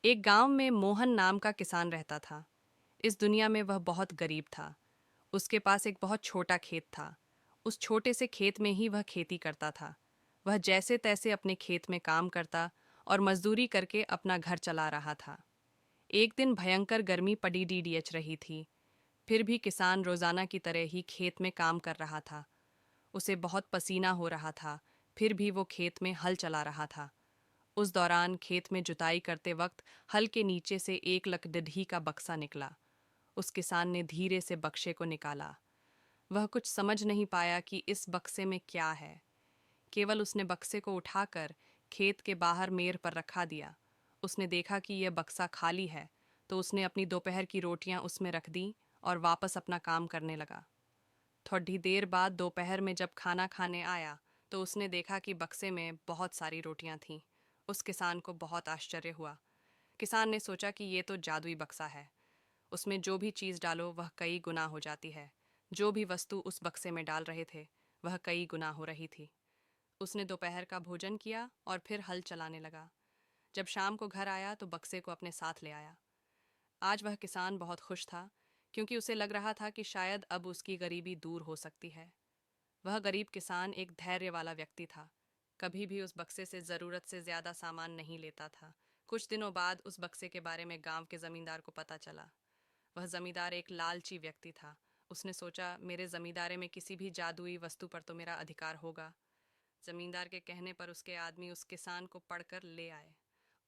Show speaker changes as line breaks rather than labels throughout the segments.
एक गांव में मोहन नाम का किसान रहता था। इस दुनिया में वह बहुत गरीब था। उसके पास एक बहुत छोटा खेत था। उस छोटे से खेत में ही वह खेती करता था। वह जैसे तैसे अपने खेत में काम करता और मजदूरी करके अपना घर चला रहा था। एक दिन भयंकर गर्मी पड़ी डीडीएच रही थी। फिर भी किसान रोजाना की तरह ही खेत में काम कर रहा था। उसे बहुत पसीना हो रहा था। फिर भी वो खेत में हल चला रहा था। उस दौरान खेत में जुताई करते वक्त हल के नीचे से एक लकड़ही का बक्सा निकला। उस किसान ने धीरे से बक्से को निकाला। वह कुछ समझ नहीं पाया कि इस बक्से में क्या है। केवल उसने बक्से को उठाकर खेत के बाहर मेड़ पर रखा दिया। उसने देखा कि यह बक्सा खाली है, तो उसने अपनी दोपहर की रोटियां उसमें रख दी और वापस अपना काम करने लगा। थोड़ी देर बाद दोपहर में जब खाना खाने आया, तो उसने देखा कि बक्से में बहुत सारी रोटियां थीं। उस किसान को बहुत आश्चर्य हुआ। किसान ने सोचा कि ये तो जादुई बक्सा है। उसमें जो भी चीज़ डालो वह कई गुना हो जाती है। जो भी वस्तु उस बक्से में डाल रहे थे वह कई गुना हो रही थी। उसने दोपहर का भोजन किया और फिर हल चलाने लगा। जब शाम को घर आया तो बक्से को अपने साथ ले आया। आज वह किसान बहुत खुश था, क्योंकि उसे लग रहा था कि शायद अब उसकी गरीबी दूर हो सकती है। वह गरीब किसान एक धैर्य वाला व्यक्ति था। कभी भी उस बक्से से ज़रूरत से ज़्यादा सामान नहीं लेता था। कुछ दिनों बाद उस बक्से के बारे में गांव के ज़मींदार को पता चला। वह ज़मींदार एक लालची व्यक्ति था। उसने सोचा, मेरे ज़मींदारे में किसी भी जादुई वस्तु पर तो मेरा अधिकार होगा। ज़मींदार के कहने पर उसके आदमी उस किसान को पढ़कर ले आए।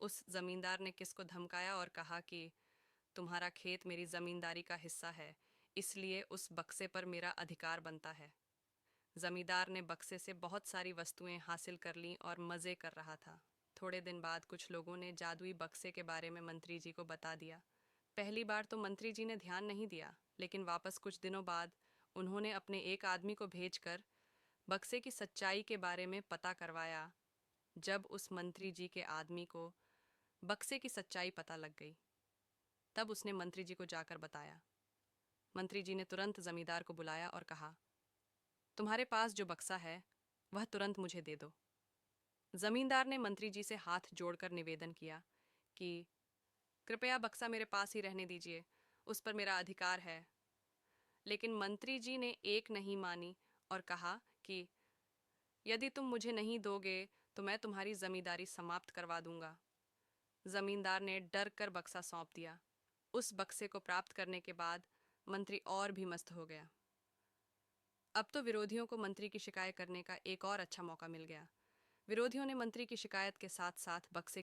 उस ज़मींदार ने किसको धमकाया और कहा कि तुम्हारा खेत मेरी ज़मींदारी का हिस्सा है, इसलिए उस बक्से पर मेरा अधिकार बनता है। जमींदार ने बक्से से बहुत सारी वस्तुएं हासिल कर लीं और मज़े कर रहा था। थोड़े दिन बाद कुछ लोगों ने जादुई बक्से के बारे में मंत्री जी को बता दिया। पहली बार तो मंत्री जी ने ध्यान नहीं दिया, लेकिन वापस कुछ दिनों बाद उन्होंने अपने एक आदमी को भेजकर बक्से की सच्चाई के बारे में पता करवाया। जब उस मंत्री जी के आदमी को बक्से की सच्चाई पता लग गई, तब उसने मंत्री जी को जाकर बताया। मंत्री जी ने तुरंत जमींदार को बुलाया और कहा, तुम्हारे पास जो बक्सा है वह तुरंत मुझे दे दो। जमींदार ने मंत्री जी से हाथ जोड़कर निवेदन किया कि कृपया बक्सा मेरे पास ही रहने दीजिए, उस पर मेरा अधिकार है। लेकिन मंत्री जी ने एक नहीं मानी और कहा कि यदि तुम मुझे नहीं दोगे तो मैं तुम्हारी जमींदारी समाप्त करवा दूंगा। जमींदार ने डर कर बक्सा सौंप दिया। उस बक्से को प्राप्त करने के बाद मंत्री और भी मस्त हो गया। अब तो विरोधियों को मंत्री की शिकायत करने का एक और अच्छा मौका मिल गया। विरोधियों ने मंत्री की शिकायत के साथ साथ बक्से